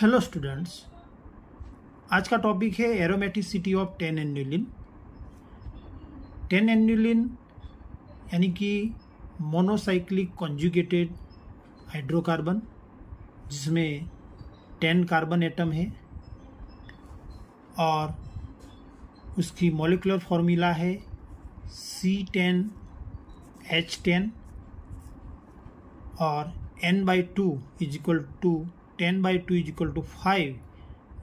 Hello students, आज का topic है एरोमेटिसिटी ऑफ 10 एन्युलिन। 10 एन्युलिन यानी कि मोनोसाइक्लिक कॉन्जुगेटेड हाइड्रोकार्बन, जिसमें 10 कार्बन एटम है और उसकी मॉलिक्यूलर फॉर्मूला है C10H10 और N/2 is equal to 10/2 is equal to 5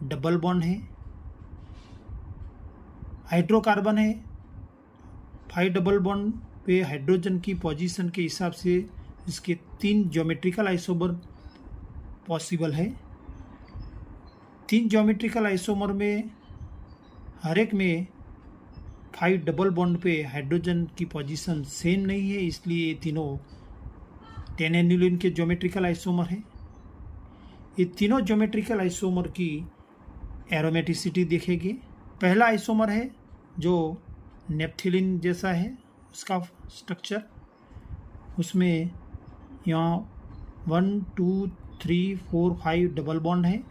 double bond है। हाइड्रोकार्बन है, 5 डबल बॉन्ड पे हाइड्रोजन की पोजीशन के हिसाब से इसके 3 ज्योमेट्रिकल आइसोमर पॉसिबल है। 3 ज्योमेट्रिकल आइसोमर में हर एक में 5 डबल बॉन्ड पे हाइड्रोजन की पोजीशन सेम नहीं है, इसलिए ये तीनों 10 एन्युलिन के ज्योमेट्रिकल आइसोमर है। ये तीनों ज्योमेट्रिकल आइसोमर की एरोमेटिसिटी देखेंगे। पहला आइसोमर है जो नेप्थेलिन जैसा है, उसका स्ट्रक्चर, उसमें यहाँ 1 2 3 4 5 डबल बॉन्ड है।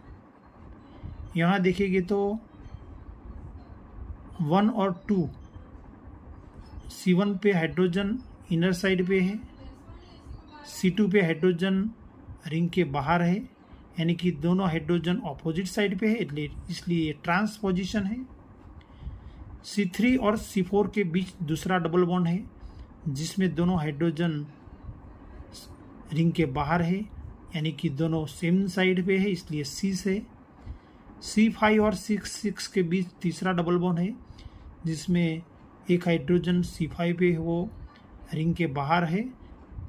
यहाँ देखेंगे तो 1 और 2 C1 पे हाइड्रोजन इनर साइड पे है, C2 पे हाइड्रोजन रिंग के बाहर है, यानी कि दोनों हाइड्रोजन ऑपोजिट साइड पे है, इसलिए ये ट्रांस पोजीशन है। C3 और C4 के बीच दूसरा डबल बॉन्ड है, जिसमें दोनों हाइड्रोजन रिंग के बाहर है, यानी कि दोनों सेम साइड पे है, इसलिए C से। C5 और C6 के बीच तीसरा डबल बॉन्ड है, जिसमें एक हाइड्रोजन C5 पे वो रिंग के बाहर है,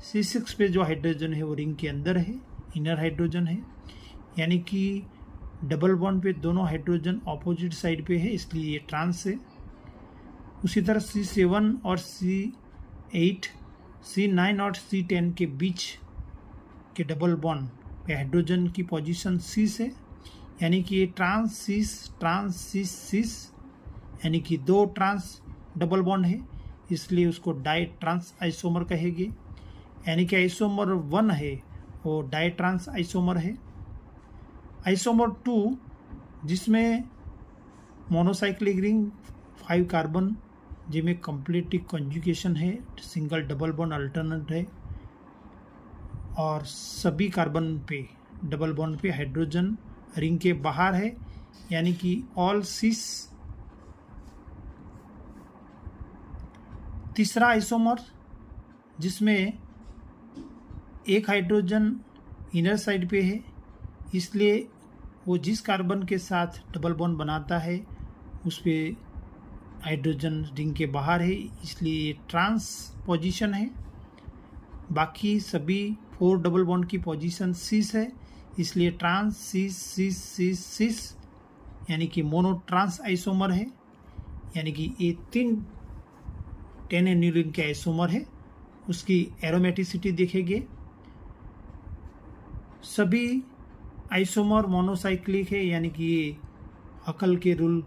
C6 पे जो हाइड्रोजन है वो रिंग के अंदर है, इनर हाइड्रोजन है, यानी कि डबल बॉन्ड पे दोनों हाइड्रोजन ऑपोजिट साइड पे है, इसलिए ये ट्रांस है। उसी तरह C7 और C8, C9 और C10 के बीच के डबल बॉन्ड पे हाइड्रोजन की पोजीशन C से, यानी कि ये ट्रांस सिस, यानी कि 2 ट्रांस डबल बॉन्ड है, इसलिए उसको डाई ट्रांस आइसोमर कहेंगे। यानी कि आइसोमर 1 है वो डाई ट्रांस आइसोमर है। आइसोमर 2 जिसमें मोनोसाइक्लिक रिंग 5 कार्बन जिसमें कंप्लीटली कॉन्जुगेशन है, सिंगल डबल बॉन्ड अल्टरनेट है, और सभी कार्बन पे डबल बॉन्ड पे हाइड्रोजन रिंग के बाहर है, यानी कि ऑल सिस। तीसरा आइसोमर जिसमें एक हाइड्रोजन इनर साइड पे है, इसलिए वो जिस कार्बन के साथ डबल बॉन्ड बनाता है उस पे हाइड्रोजन रिंग के बाहर है, इसलिए ये ट्रांस पोजीशन है। बाकी सभी 4 डबल बॉन्ड की पोजीशन सिस है, इसलिए ट्रांस सिस, यानी कि मोनो ट्रांस आइसोमर है। यानी कि ये 3 10 एन्युलिन के आइसोमर है। उसकी एरोमेटिसिटी देखेंगे। सभी आइसोमर मोनोसाइक्लिक है, यानी कि ये हकल के रूल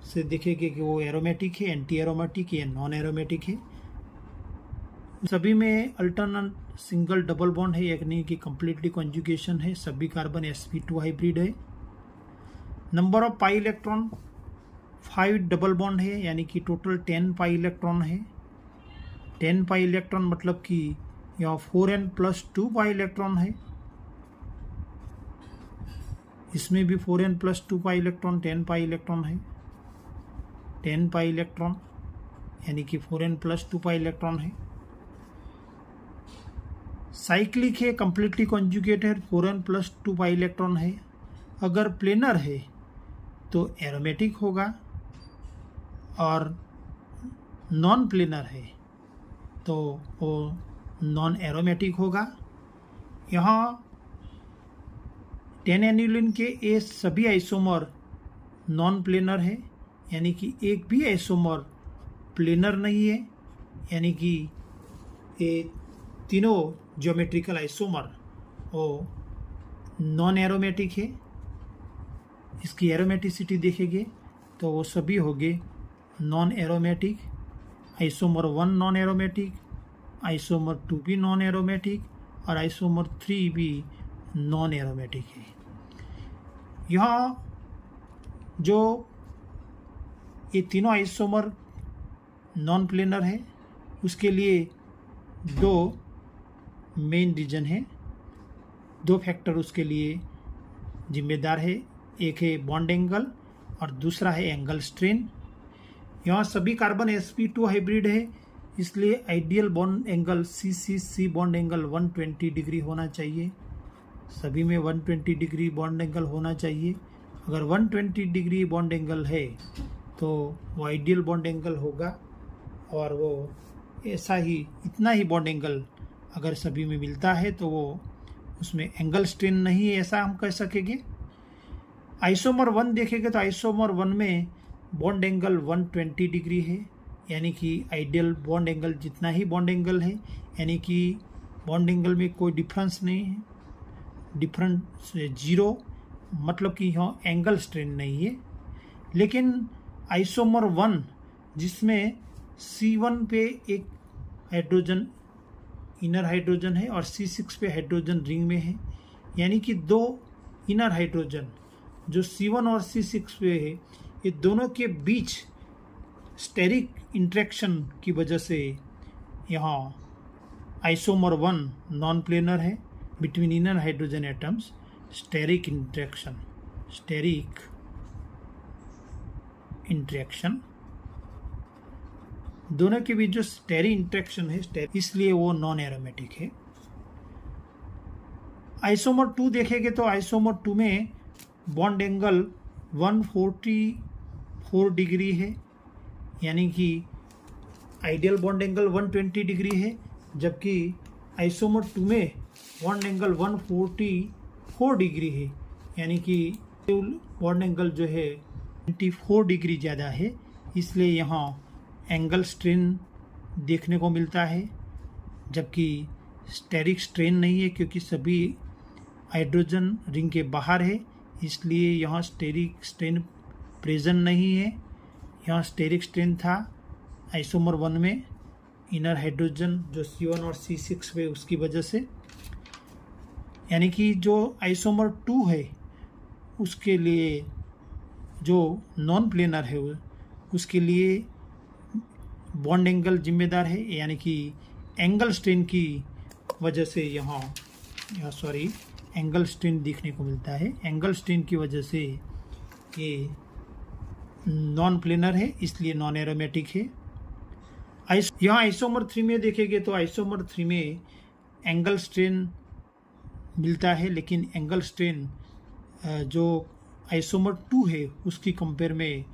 से देखेंगे कि वो एरोमेटिक है, एंटी एरोमेटिक या नॉन एरोमेटिक है। सभी में अल्टरनेट सिंगल डबल बॉन्ड है, यानी कि कंप्लीटली कॉन्जुगेशन है, सभी कार्बन sp2 हाइब्रिड है। Number of pi electron 5 double bond है, यानी कि टोटल 10 पाई इलेक्ट्रॉन है। 10 पाई इलेक्ट्रॉन मतलब कि यहाँ 4n+2 पाई इलेक्ट्रॉन है, इसमें भी 4n+2 pi electron 10 pi electron है। 10 पाई इलेक्ट्रॉन यानी कि 4n+2 पाई इलेक्ट्रॉन है। साइक्लिक है, completely conjugated 4n+2 pi electron है। अगर प्लेनर है तो एरोमेटिक होगा, और नॉन प्लेनर है तो वो नॉन एरोमेटिक होगा। यहाँ 10 एन्युलिन के ये सभी आइसोमर नॉन प्लेनर है, यानी कि एक भी आइसोमर प्लेनर नहीं है, यानी कि ये तीनों ज्योमेट्रिकल आइसोमर वो नॉन एरोमेटिक है। इसकी एरोमेटिसिटी देखेंगे तो वो सभी होंगे non aromatic. Isomer 1 non aromatic, isomer 2 भी नॉन एरोमेटिक, और आइसोमर 3 भी नॉन एरोमेटिक है। यहाँ जो ये तीनों आइसोमर नॉन प्लेनर है, उसके लिए दो मेन रीजन है, दो फैक्टर उसके लिए जिम्मेदार है। एक है बॉन्ड एंगल और दूसरा है एंगल स्ट्रेन। यहाँ सभी कार्बन sp2 हाइब्रिड है, इसलिए ideal bond angle CCC bond angle 120 degree होना चाहिए। सभी में 120 डिग्री बॉन्ड एंगल होना चाहिए। अगर 120 डिग्री बॉन्ड एंगल है तो वो आइडियल बॉन्ड एंगल होगा, और वो ऐसा ही इतना ही बॉन्ड एंगल अगर सभी में मिलता है तो वो उसमें एंगल स्ट्रेन नहीं है, ऐसा हम कह सकेंगे। आइसोमर 1 देखेंगे तो आइसोमर 1 में बॉन्ड एंगल 120 डिग्री है, यानी कि आइडियल बॉन्ड एंगल जितना ही बॉन्ड एंगल है, यानी कि बॉन्ड एंगल में कोई डिफरेंस नहीं है, डिफरेंस 0, मतलब कि यहाँ एंगल स्ट्रेन नहीं है। लेकिन आइसोमर 1 जिसमें C1 पे एक हाइड्रोजन इनर हाइड्रोजन है और C6 पे हाइड्रोजन रिंग में है, यानी कि दो इनर हाइड्रोजन जो C1 और C6 पे है, ये दोनों के बीच स्टेरिक इंटरेक्शन की वजह से यहाँ आइसोमर 1 नॉन प्लेनर है between inner hydrogen atoms. Steric interaction दोनों के बीच जो स्टेरिक इंटरेक्शन है, इसलिए वो नॉन एरोमेटिक है। आइसोमर 2 देखेंगे तो आइसोमर 2 में बॉन्ड एंगल 144 डिग्री है, यानी कि आइडियल बॉन्ड एंगल 120 डिग्री है, जबकि आइसोमर 2 में बॉन्ड एंगल 144 डिग्री है, यानी कि बॉन्ड एंगल जो है 24 डिग्री ज़्यादा है, इसलिए यहाँ एंगल स्ट्रेन देखने को मिलता है, जबकि स्टेरिक स्ट्रेन नहीं है, क्योंकि सभी हाइड्रोजन रिंग के बाहर है, इसलिए यहाँ स्टेरिक स्ट्रेन प्रेजेंट नहीं है। यहाँ स्टेरिक स्ट्रेन था आइसोमर 1 में इनर हाइड्रोजन जो C1 और C6 पे, उसकी वजह से। यानी कि जो आइसोमर 2 है उसके लिए जो नॉन प्लेनर है उसके लिए बॉन्ड एंगल जिम्मेदार है, यानी कि एंगल स्ट्रेन की वजह से यहाँ एंगल स्ट्रेन देखने को मिलता है। एंगल स्ट्रेन की वजह से ये नॉन प्लेनर है, इसलिए नॉन एरोमेटिक है। यहाँ आइसोमर 3 में देखेंगे तो आइसोमर 3 में एंगल स्ट्रेन मिलता है, लेकिन एंगल स्ट्रेन जो आइसोमर 2 है उसकी कंपेयर में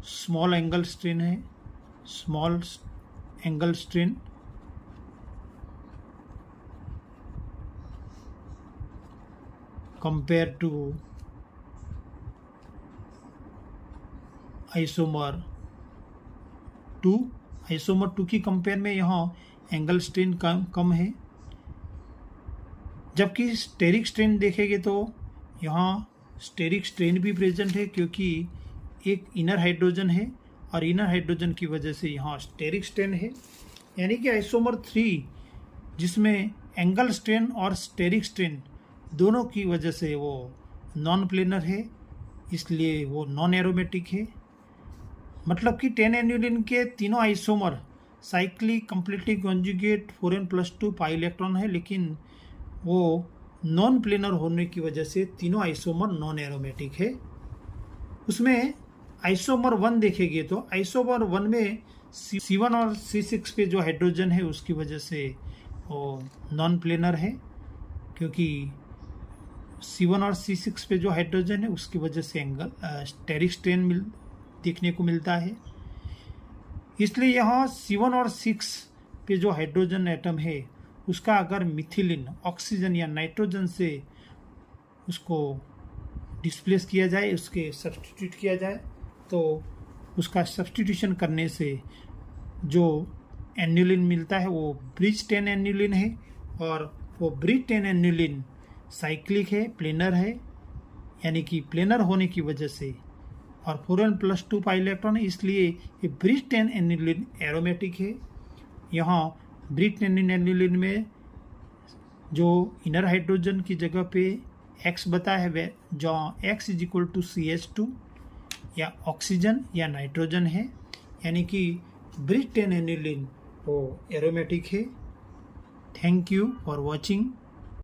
स्मॉल एंगल स्ट्रेन है, small angle strain. Compare to isomer 2 की कंपेयर में यहाँ एंगल स्ट्रेन कम है। जबकि स्टेरिक स्ट्रेन देखेंगे तो यहाँ स्टेरिक स्ट्रेन भी प्रेजेंट है, क्योंकि एक इनर हाइड्रोजन है और इनर हाइड्रोजन की वजह से यहाँ स्टेरिक स्ट्रेन है। यानी कि आइसोमर 3 जिसमें एंगल स्ट्रेन और स्टेरिक स्ट्रेन दोनों की वजह से वो नॉन प्लेनर है, इसलिए वो नॉन एरोमेटिक है। मतलब कि 10 एन्युलिन के तीनों isomer cyclic completely conjugate 4n+2 pi electron है, लेकिन वो नॉन प्लेनर होने की वजह से तीनों आइसोमर नॉन एरोमेटिक है। उसमें आइसोमर 1 देखेंगे तो आइसोमर 1 में C1 और C6 पे जो हाइड्रोजन है उसकी वजह से वो नॉन प्लेनर है, क्योंकि C1 और C6 पे जो हाइड्रोजन है उसकी वजह से एंगल स्टेरिक स्ट्रेन देखने को मिलता है। इसलिए यहाँ C1 और 6 पे जो हाइड्रोजन एटम है उसका अगर मिथिलिन ऑक्सीजन या नाइट्रोजन से उसको डिस्प्लेस किया जाए, उसके सब्स्टिट्यूट किया जाए, तो उसका सब्स्टिट्यूशन करने से जो एन्युलिन मिलता है वो ब्रिज 10 एन्युलिन है, और वो ब्रिज 10 एन्युलिन साइक्लिक है, प्लेनर है, यानी कि प्लेनर होने की वजह से, और 4n+2 पाई इलेक्ट्रॉन है, इसलिए ये ब्रिज 10 एन्युलिन एरोमेटिक है। यहाँ ब्रिज 10 एन्युलिन में जो इनर हाइड्रोजन की जगह पे एक्स बताया है, जो x is equal to CH2 या ऑक्सीजन या नाइट्रोजन है, यानी कि ब्रिज 10 एनिलीन वो एरोमेटिक है। Thank you for watching.